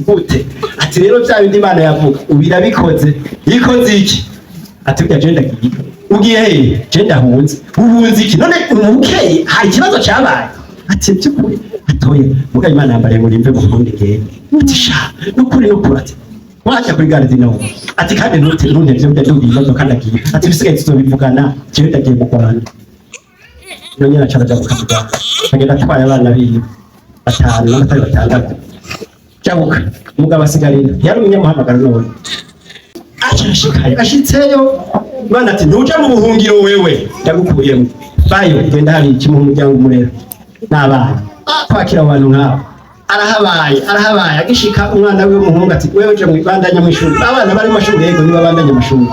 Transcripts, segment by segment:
gute ati rero bya bindi Imana yavuga ubirabikoze ikoze iki ati burya je ndagiye ugiye he je ndahunze ubunze iki none umukeye hari ikibazo cyabaye ati byukuri atoye muga Imana yambare muri mve mu Burundi gende ati sha nukuri ati wacha kuri gare dino ati kandi ntunte byo ndadubizo kandagiye ati bisigaye tuzobivugana je ndagiye mu Rwanda none nacaraga kukavuga agenda atwaye abana biwe batanu n'abatari batandatu Chabuka mugabo asigarira yari umunyamuhamagaro none acashikaye ashitseyo Imana ati ntuja mu buhungiro wewe ndagukuyemo bayo genda hari iki mu muryango umurera n'abana kwakira abantu nk'abo arahabaye agishika umwana we w'umuhungu ati wewe je mwibandanya mw'ishuri abana bari mu mashuri yego niba bandanya amashuri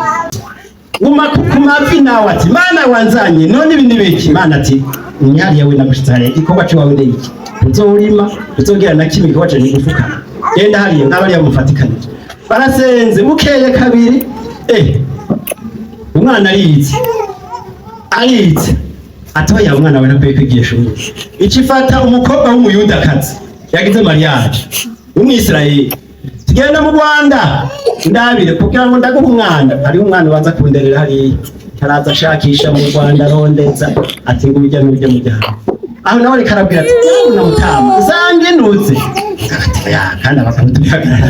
guma ku mavi nawe ati Mana wanzanye none ibi nibiki Imana ati nyari yawe nagushitare ikorwa cyawe ndiki uzorima uzogira na kimwe kwaje ni gufukana genda hariye n'abari yamufatikanye barasenze bukeye kabiri umwana arize atoya umwana we nakwiye kwigisha shuri icifata umukobwa w'umuyudakazi yagize mariage w'umwisirayeli tugenda mu Rwanda ndabire kugira ngo ndaguha umwana hari umwana baza kunderera hariya taraza shakisha mu Rwanda rondeza ati ngo bijya n'ujya mu gihe aho nawe karabwira ati na mutama zange nuze ya kandi abakuru bihagarara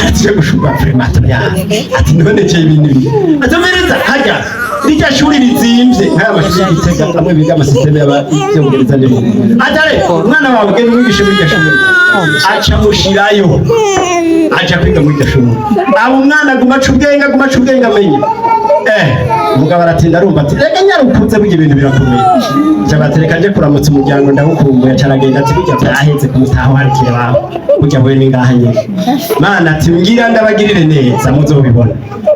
ati gushuba premato ya ati none cye ibintu atomereza hajya rijya shuri rizimvye nkaya mashuri yitega amwe biga amasysteme y'Abongereza n'ibyo atare umwana wawe gende mwigishe muri iryo shuri aca mushirayo aja kwiga muri iryo shuri abo umwana guma cubwenga amenye mugabo aratinda arumva ati reka nyarukunze burya ibintu birakomeye cyabatereka nje kuramutsa umuryango ndagukumbuye acaragenda ati burya byaheze kumutaho harikire baho burya boye ningaha nyine Mana ati ngira ndabagirire neza muzobibona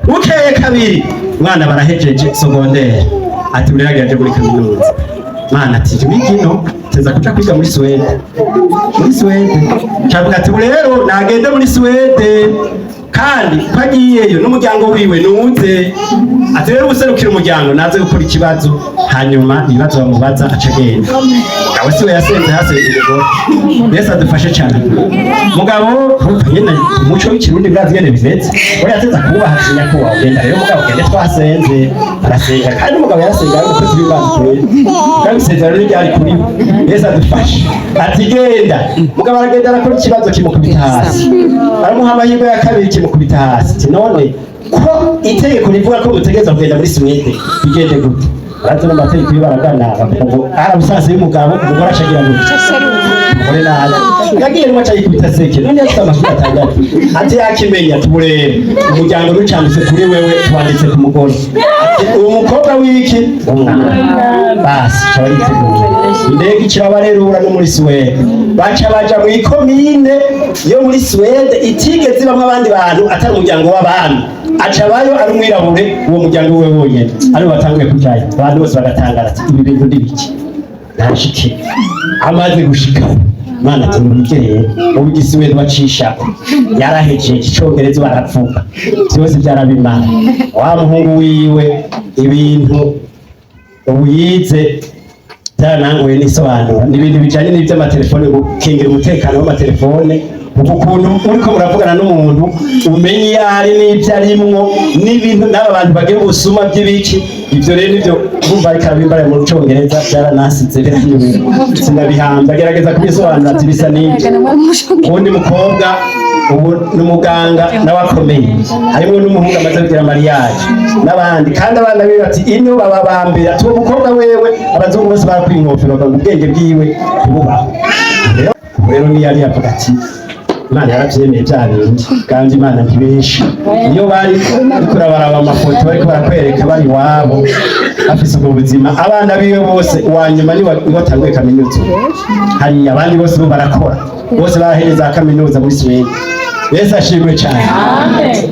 bukeye kabiri mwana barahejeje secondaire ati uriragiye muri kaminuza Mana ati bigino teza kuja kwiga muri Swede cyavuga ati rero nagende muri Swede kandi kwagiyeyo n'umuryango wiwe nuze ati rero userukira umuryango naze gukora ikibazo hanyuma ibibazo bamubaza acagenda aho siwe yasenze umugore Yesu adufashe cyane mugabo nyene umuco w'ikirundi bwazi nyene bivetse we yateza kubaha kinyakuwa ugenda rero mugabo gende twasenze arasenga kandi umugabo yasenga ari umukozi w'Imana kure kandi sezero ryari kuri Yesu adufashe ati genda mugabo aragenda arakora ikibazo kimukubita hasi aramuha amahirwe ya kabiri kimukubita hasi none ko itegeko rivuga ko mutegeza kugenda muri Swede bigende gute aratona amategeko y'baragana ngo arabusase y'umugabo umugore ashagira ngo umugore naje yagiye mu cyayi kubita seke none yafite amashuri atandatu ati yakimenya tubure umuryango n'ucanditse kuri wewe twanditse ku mugore uwo mukobwa w'iki basi cyabiteguye indege kirabarerura no muri Swede baca mu ikomine yo muri Swede itigeze bamwe abandi bantu atari umuryango w'abantu acabayo ari umwirabure uwo muryango we wonyene ari batanguye kujayo abantu bose bagatangara ati ibi bintu ndibiki ntashike amaze gushika Mana ati nibigere mu Swede bacisha yarahejeje icongereza baravuga byose byarabimana wa muhungu wiwe ibintu uyize byaranangoye n'isobanura n'ibintu bijanye n'ivy'amatelefone gukingira umutekano w'amatelefone ukuntu uriko muravugana n'umuntu umenye yari n'ibyo arimwo n'ibintu n'aba bantu bagiye gusuma by'ibiki ibyo rero nibyo bumva ariko abimbara mu Cyongereza byaranasize rero sinabihamba gerageza kubisobanura ati bisa n'ibyo ubundi mukobwa ubu n'umuganga nawakomeye harimo n'umuhungu amaze kugira mariage n'abandi kandi abana biwe ati ino bababambira tuwo mukobwa wewe abazungu bose barakwingofero ngo ubwenge bwiwe kububaho rero ni yari yavuga ati Imana yarabyemeye bya bindi kandi Imana ntibesha iyo bari kurabaraba amafoto bariko barakwereka bari wabo afise ubwo buzima abana biwe bose wanyuma ni watanguye kaminuza hari abandi bose bo barakora bose barahereza kaminuza muri Sweden Yesu ashimwe cyane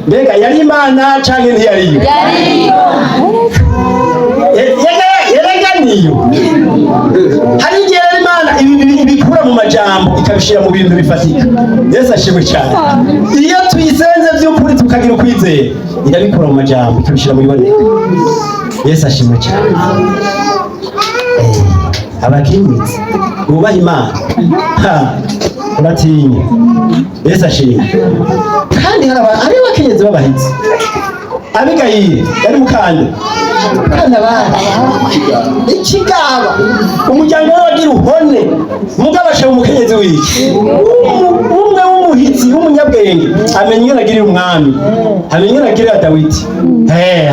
mbega yari Imana canke ntiyariyo yaraganiyo hari igihe Imana ibikura mu majambo ikabishira mu bintu bifatika Yesu ashimwe cyane iyo tuyisenze by'ukuri tukagira ukwizera irabikura mu majambo ikabishira mu biboneka Yesu ashimwe cyane abakenyezi bubaha Imana uratinya Yesu ashimwe. Kandi hari abakenyezi b'abahizi Abigayili yari mukande kana bana ikigaba umuryango wagira uhone mugabo asha umukenyezi wiki umwe w'umuhizi w'umunyabwenge amenye nagirira umwami amenye nagirira Dawidi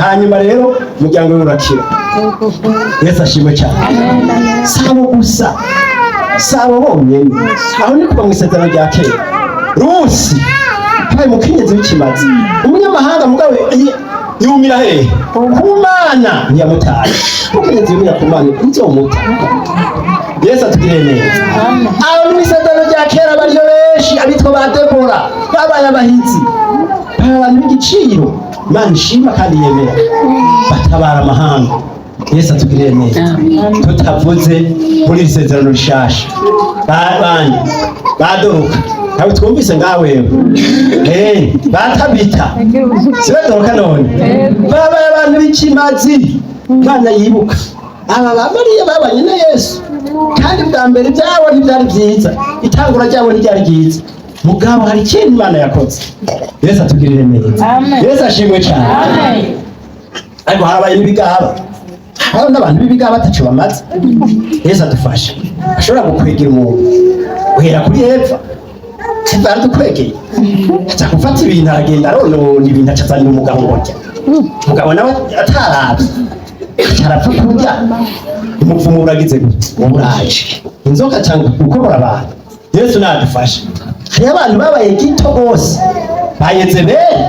hanyuma rero umuryango urakira. Yesu ashimwe cyane. Sabo gusa sabo bonyene aho ni kuva mu isezerano rya kera. Rusi hari umukenyezi w'ikimazi umunyamahanga mugabo yumira hehe kumana ntiyamutaye umukenyezi yumira kumana nzomuta. Yesu atugirire neza. Aho ni isezerano rya kera bariyo benshi abitwa ba Debora babaye abahizi abantu b'igiciro Imana ishima kandi yemera batabara amahanga. Yesu atugirire neza. Tutavuze muri iri sezerano rishasha babanye badoroka ntabwo twumvise ngawe batabita sibe doroka none babaye abantu b'ikimazi Imana yibuka aba Mariya babanye na Yesu kandi bwa mbere byabo ntibyari byiza itangura ryabo ntiryari ryiza mugabo hari ikintu Imana yakoze. Yesu atugirire neza. Yesu ashimwe cyane. Ariko harabaye n'ibigaba hariho n'abantu b'ibigaba batacu bamaze. Yesu adufasha ashobora gukwegera umuntu uhera kuri Eva baradukwegeye aca gufata ibintu aragenda aronona ibintu acazanira umugabo ngorya umugabo nawe atarabye acarapfa kurya umupfumu uragize gute uraje inzoka cyangwa gukobora abantu. Yesu nadufasha. Hari abantu babaye gito bose bayeze bene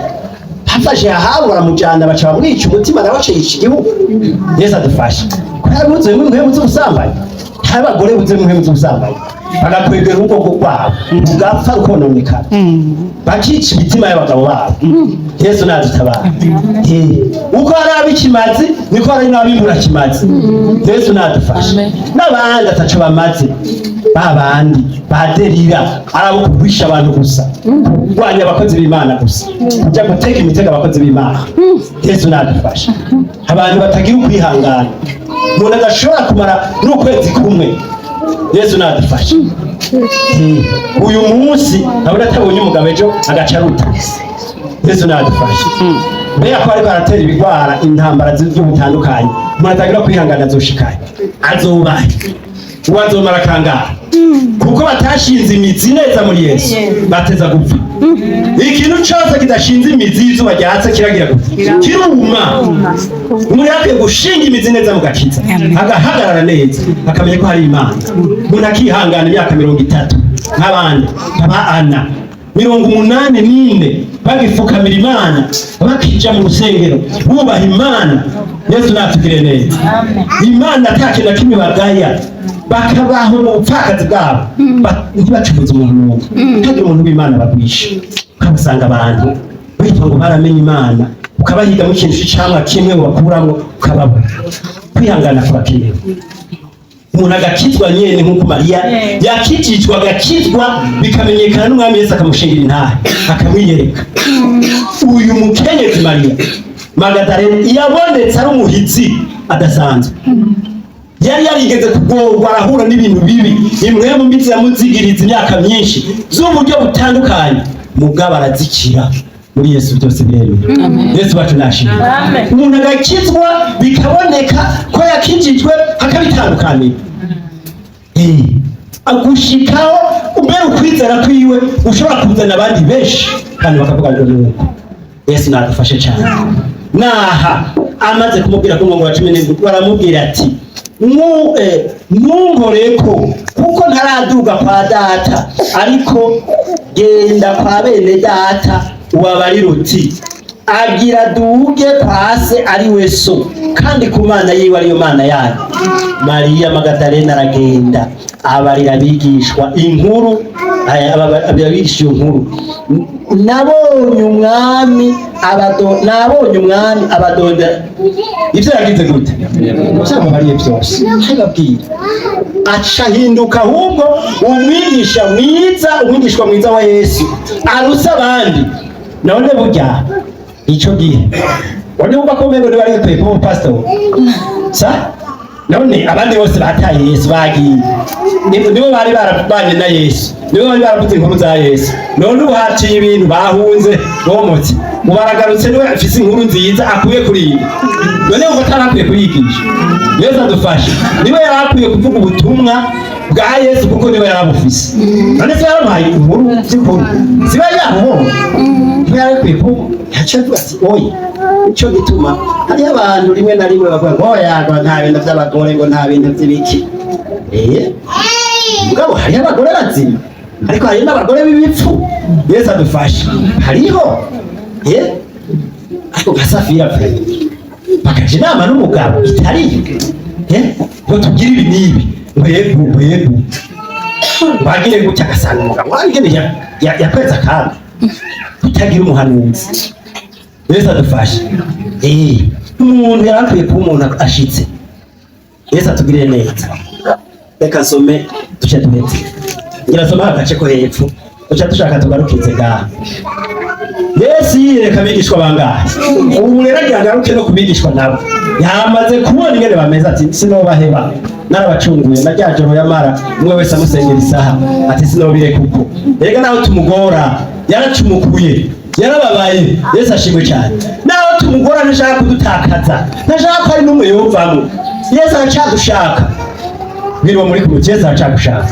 hafashe Ahabu baramujyana baca bamwica umutima nawe acisha igihugu. Yesu adufasha. Kubera buze mw'impuhemu z'ubusambanyi hari abagore buze mw'impuhemu z'ubusambanyi bagakwegera ubwoko bwabo bugapfa rukononekana bakica imitima y'abagabo babo. Yesu nadutabara. Uko hari ab'ikimazi niko hari n'ab'imbura kimazi. Yesu nadufasha. N'abandi ataco bamaze babandi baderira arabo kugurisha abantu gusa kurwanya abakozi b'Imana gusa kujya guteka imitego abakozi b'Imana. Yesu nadufasha. Abantu batagira ukwihangana umuntu adashobora kumara n'ukwezi kumwe. Yesu nadufasha. Uyu munsi nabona atabonye umugabo ejo agaca ruta. Yesu nadufasha. Mbega ko ariko aratera ibigwara intambara z'ubutandukanye umuntu atagira kwihangana azoshikanye azobahe uwazomara kangahe kuko batashinze imizi neza muri Yesu bateza gupfa. Ikintu cyose kidashinze imizi izuba ryatse kiragira gupfa kiruma. Umuntu yakwiye gushinga imizi neza mu gakiza agahagarara neza akamenya ko hari Imana. Umuntu akihangana imyaka 30 nk'abandi aba Ana 84 bagifukamira Imana bakija mu rusengero bubaha Imana. Yesu natugire neza. Imana atakintu kimwe bagaya bakabaho mu bupfakazi bwabo ntibacuruza umuntu kandi umuntu w'Imana bagwisha ukabasanga abantu bitwa ngo baramenye Imana ukabahiga mu kintu cy'icamwa kimwe bakuramo ukababura. Kwihangana kwakiye umuntu agakizwa nyene nk'uko Mariya yakijijwe agakizwa bikamenyekana n'umwami Yesu akamushingira intahe akamwiyereka. Uyu mukenyezi Mariya Magadalena yabonetse ari umuhizi adasanzwe yari yarigeze kugorwa arahura n'ibintu bibi imwe mu mbizi yamuzigiriza imyaka myinshi z'uburyo butandukanye mugabo arazikira muri Yesu byose biremewe. Yesu bacu nashimwe. Umuntu agakizwa bikaboneka ko yakijijwe akabitandukanira agushikaho umbere ukwizera kwiwe ushobora kuzana abandi benshi kandi bakavuga ngo nuko. Yesu nadufashe cyane. Naha amaze kumubwira ko ngo 17 baramubwira ati ntunkoreko kuko ntaraduga kwa data ariko genda kwa bene data ubabarira uti agira duge kwa se ari we so kandi ku Mana yiwe ariyo Mana yanyu. Mariya Magadalena aragenda abarira abigishwa inkuru abigisha inkuru nabonye umwami abadonda ivyo yagize gute cyamubariye byose hababwira acahinduka ahubwo umwigishwa mwiza wa Yesu arusa abandi. None burya ico gihe wone uba ko mbere bari pepo pastor sa none abandi bose bataye Yesu bagiye nibo bari barabanye na Yesu nibo bari baravuze inkuru za Yesu none ubu haciye ibintu bahunze bomotse mubaragarutse niwe afise inkuru nziza akuye kuri iyi none ngo tarakwiye kuyigisha Yesu adufashe niwe yarakwiye kuvuga ubutumwa bwa Yesu kuko niwe yarabufise none se yaramuhaye inkuru z'ukuri ziba yamuho yarakwiye ko yacavuga ati oye ico gituma hari abantu rimwe na rimwe bavuga ngo oya nta bintu by'abagore ngo nta bintu by'ibiki mugabo hari abagore bazima ariko hari n'abagore b'ibipfu Yesu adufashe hariho ariko nka Safira bakaje inama n'umugabo itariyo ngo tugire ibi n'ibi mwebwe bagire gutya agasanga umugabo wangene yakweza kandi utagira umuhanuzi Yesu adufashe umuntu yarakwiye kuba umuntu ashitse Yesu atugirire neza reka nsome duce duhetse ngira soma agace ko hepfo duca dushaka tugarukize ngaha Yesu yireka abigishwa bangahe ubu rero agaruke no kubigishwa nabo yamaze kubona ingene bameze ati sinobaheba narabacunguye na rya joro yamara umwe wese amusengera isaha ati sinobire kuko erega naho tumugora yaracumukuye yarababaye Yesu ashimwe cyane naho tumugora ntashaka kudutakaza ntashaka ko ari n'umwe yovamo Yesu aracagushaka Biro muri kumugeza acagushaka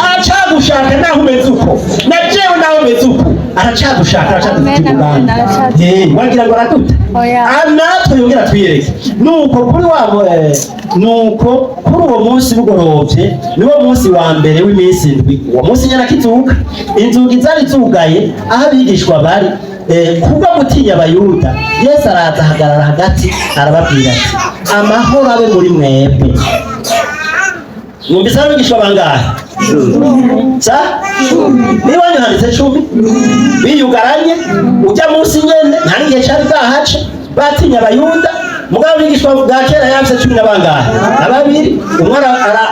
aracagushaka naho umeze uko na jewe naho umeze uko aracagushaka aracadufituganda wagira ngo araduta natwe yongera twireke nuko kuri nuko kuri uwo munsi bugorovye niwo munsi wa mbere w'iminsi indwi uwo munsi nyana kizuka inzugi zari zugaye aho abigishwa bari kubwo gutinya abayuda Yesu araza ahagarara hagati arababwira ati amahoro abe muri mwebwe mwumvise abigishwa bangahe niba handitse 10 biyugaranye ujya munsi nyene nta n'igihe cari bwahaca batinya abayuda mugabo abigishwa bwa kera yavise 10 na bangahe ababiri umwe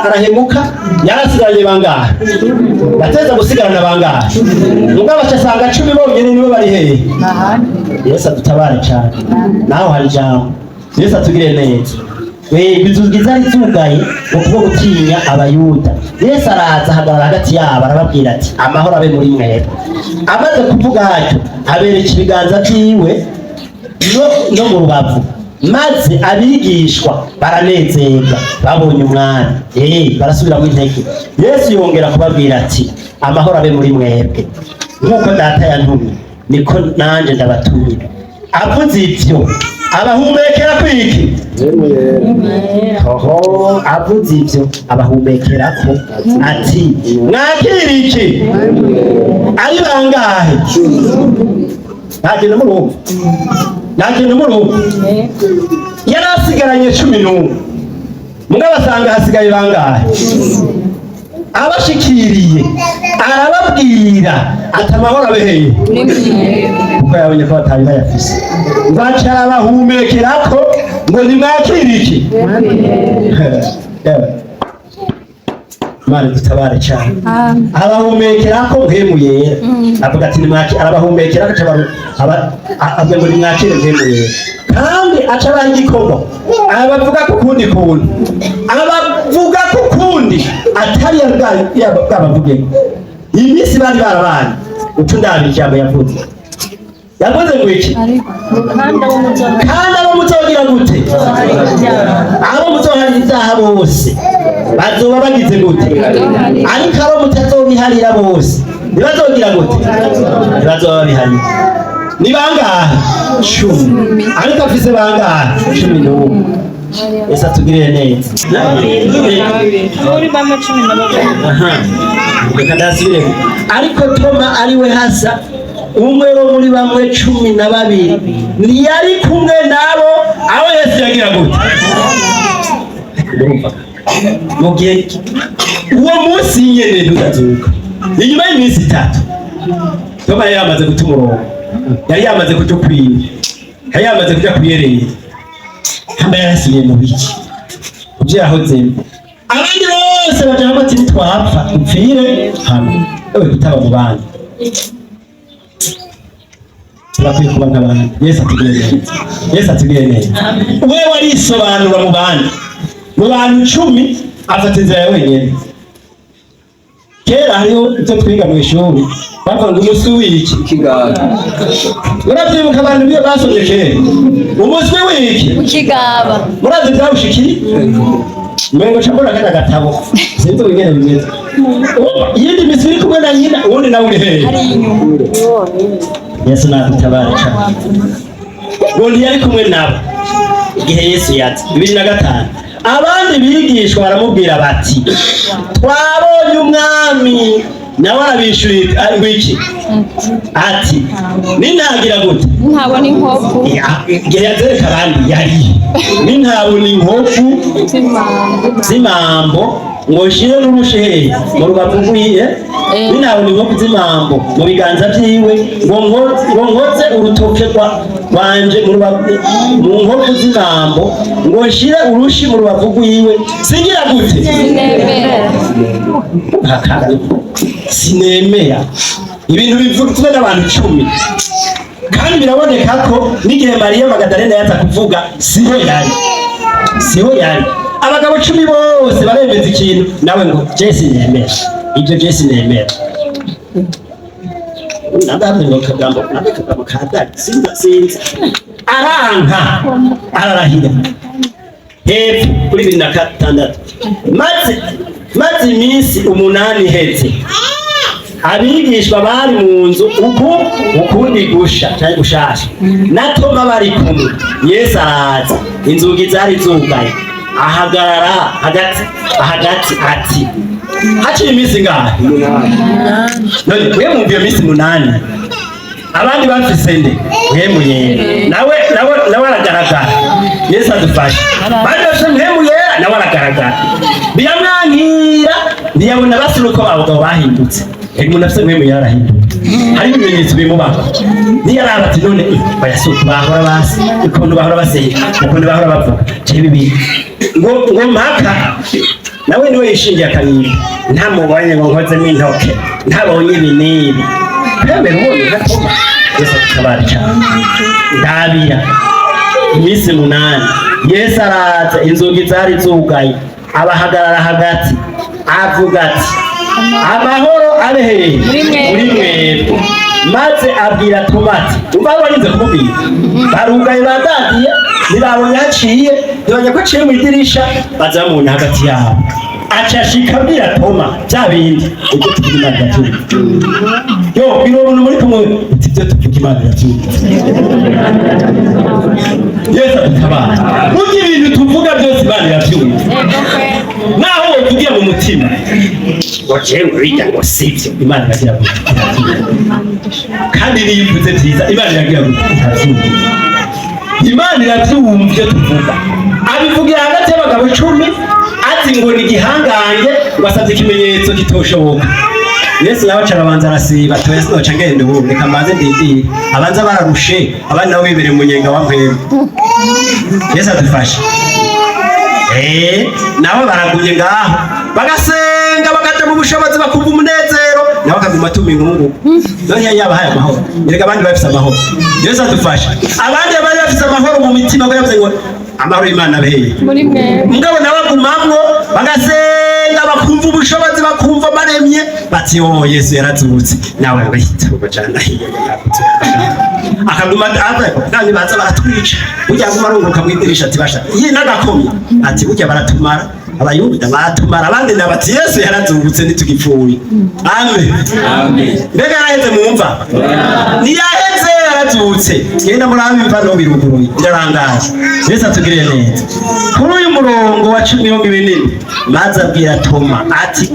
arahemuka yarasigaye bangahe bateza gusigarana bangahe mugabo acasanga 10 bonyene nibo bari hehe Yesu adutabare cyane naho hari jambo Yesu atugire neza inzugi zari zugaye ukubo gutinya abayuda Yesu araza ahagarara hagati yabo arababwira ati amahoro abe muri mwebwe amaze kuvuga atyo abereka ibiganza byiwe no mu rubavu maze abigishwa baranezerwa babonye umwami barasubira mu intege Yesu yongera kubabwira ati amahoro abe muri mwebwe nk'uko data yantumye niko nanje ndabatumira avuze ivyo abahumekera kwiki avuze ivyo abahumekerako ati mwakiriki ari bangahe nagenda murumva yarasigaranye 11 mugabo asanga hasigaye bangahe abashikiriye arababwira ati amahoro abeheye kuko yabonye ko batari bayafise bacara bahumekerako ngo nimwakiriki Mari dutabare cyane abahumekerako mpemu yera avuga ati nimwaki arabahumekerako avuga ngo nimwakire mpemu yera kandi aca bangikorwa abavuga ku kundi kuntu abavuga ku kundi atari yabavuge iminsi bari barabanye uco ndabi ijambo yavuze ngo iki kandi abo muzogira gute abo muzoharira ibyaha bose bazoba bagize gute ariko abo mutazobiharira bose ntibazogira gute ntibazoba biharira ni bangahe 10 ariko afise bangahe 11 Yesu atugirire neza ariko Toma ariwe hasa umwe wo muri bamwe 12 ntiyari kumwe nabo aho Yesu yagira gute mugihe uwo munsi nyene ntudazuka inyuma y'iminsi 3 Toma yari yamaze guta umurongo yari yamaze kuja kwiba yari yamaze kuja kuyerera hamba yarasiye mu biki uvyo yahoze abandi bose baje bati nitwapfa upfire hamwe ewe gutaba mu bandi turakwiye kuba nk'abandi. Yesu atugire neza, Yesu atugire neza. Wewe warisobanura mu bantu 10 afata inzira ya wenyine. Kera hariho icyo twiga mu ishuri bavuga ngo umuswi w'iki ikigaba. Urabyibuka abantu biyo basomye kera umuswi w'iki ikigaba. Murazi byawushiki mwengo chakora kana gatabo sinzi wengine bimeze. Yindi miswi iri kumwe na nyina ubundi nawe uri hehe? Hari inyuma. Yesu nadutabara cyane. Ngo yari kumwe nabo igihe Yesu yaza 2005. Abandi bigishwa baramubwira bati twabonye umwami, nawe arabishyuye iki ati nintagira gute ntabona inkovu igihe yazereka abandi yari nintabona inkovu z'imambo ngo shire n'urushehe mu rubavu rwiye, nintabona inkovu z'imambo mu biganza byiwe ngo nkoze urutoke rwanje mu nkovu z'imambo ngo shire urushi mu rubavu rwiwe singira gute sinemera. Ibintu bivugwa n'abantu 10 kandi biraboneka ko n'igihe Mariya Magadalena yaza kuvuga siho yari abagabo 10 bose baremeza ikintu nawe ngo Jesse nemera ibyo Jesse nemera nandabye ngo kagambo kadari sinzi aranka ararahira hepfo kuri 2006 maze iminsi 8 ihetse abigishwa bari mu nzu ukundi gushasha na Toma bari kumwe. Yesu araza inzugi zari zugaye ahagarara hagati ati haciye iminsi ngahe? 8. None we mumviye iminsi 8 abandi bafise nde mwemuye nawe aragaragara. Yesu adufashe bari bafise mwemuye nawe aragaragara biramwankira ntiyabona basuruko abagabo bahindutse. Umuntu afite mwemuye yarahindutse hari ibimenyetso bimubaka ntiyaraba ati none bayasuka bahora basi ukuntu bahora baseye ukuntu bahora bavuga bibi ngo mpaka nawe niwe yishingiye akanyiri ntamubonye ngo nkozemo intoke ntabonye ibinini kwemera umuntu ntatoma. Yesu atabara cyane ndabira iminsi 8 Yesu araza inzugi zari zugaye abahagarara hagati avuga ati amahoro abehe muri mwebwe, maze abwira Toma ati umva warinze kumubwira barugaye badadiye ntibabonye haciye ntibanya ko aciye mu idirisha bazamubona hagati yabo acashika abwira Toma bya bindi ibyo tuvuga Imana yatumye yo birobona muri kumwe ibyo tuvuga Imana yatumye. Yesu adutabara mugi ibintu tuvuga byose Imana yatumye naho tugiye mu mutima waje urija ngo sivyo Imana yagira ngo kandi niyivuze byiza Imana yagira ngo Imana irabyumva ibyo tuvuga abivugira hagati y'abagabo 10 ati ngo ni gihangange wasabye ikimenyetso kitoshoboka. Yesu nawe carabanza arasiba twese noca ngende ubu reka maze ndidi abanza bararushe abandi nabo bibere mu nyenga wa mpembe. Yesu adufashe nabo baragumye ngaho bagasenga bakaja mu bushobozi bakumva umunezero nabo bakaguma tuma inkungu none yabahaye amahoro erega abandi bafise amahoro. Yesu adufashe abandi bari bafise amahoro mu mitima ngo yavuze ngo amahoro y'Imana abeheye muri mwe mugabo nabagumamwo bagasenga bakumva ubushobozi bakumva maremye bati yo Yesu yarazutse nawe bahita ubajana hiye akaguma kandi baza baratwica ujya kumarunguka mwidirisha ati basha iyi nagakomye ati ujya baratumara abayuda batumara abandi nabati Yesu yarazutse nitugipfuye. Amen mbega yaheze mumva niyaheze yarazutse genda murabe imvano biruguruye birarangaje. Yesu atugirire neza kuri uyu murongo wa 10 maze abwira Toma ati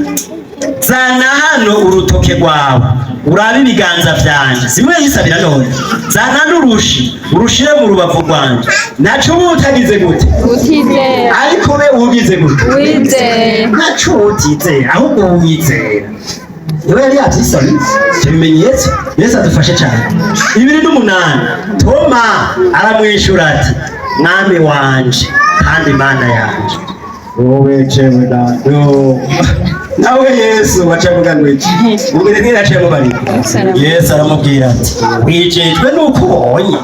zana hano urutoke rwawe urabe ibiganza byanje zimwe yisabira none zana n'urushi urushire mu rubavu rwanje naco utagize gute utizera ariko be ugize gute wizera naco utizera ahubwo wizera niwe yari yatisoni kimenyetso. Yesu adufashe cyane 2008 Toma aramwishura ati mwami wanje kandi Imana yanje wowe jewe dado nawe Yesu wacavuga ngo iki ubere niraciye mubarira Yesu aramubwira ati wijejwe nuko ubonye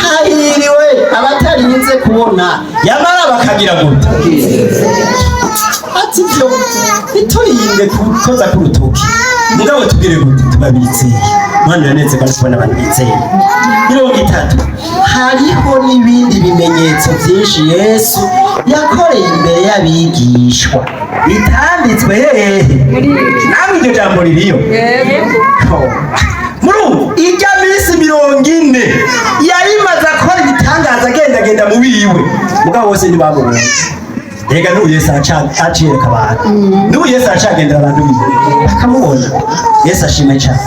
hahiriwe abatarinze kubona yamara bakagira gute ati byo biturinde kukoza ku rutoki mugabo tugire gute tubabizeye mwana yaneze kandi kubona abantu bizeye 30 hariho n'ibindi bimenyetso byinshi Yesu yakoreye imbere y'abigishwa bitanditswe hehe namwe iryo jambo ririyo muru ijya minsi 40 yarimaze akora ibitangaza agenda mu biwe mugabo bose ntibamubonye Ega n'ubu Yesu aciyereka abantu n'ubu Yesu acagendera abantu biwe bakamubona Yesu ashime cyane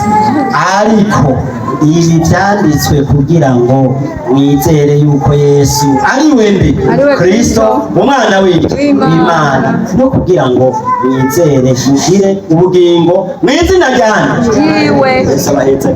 ariko ibi byanditswe kugira ngo mwizere yuko Yesu ari wende Kristo umwana w'Imana no kugira ngo mwizere mugire ubugingo mwizina ryane Yesu abahetse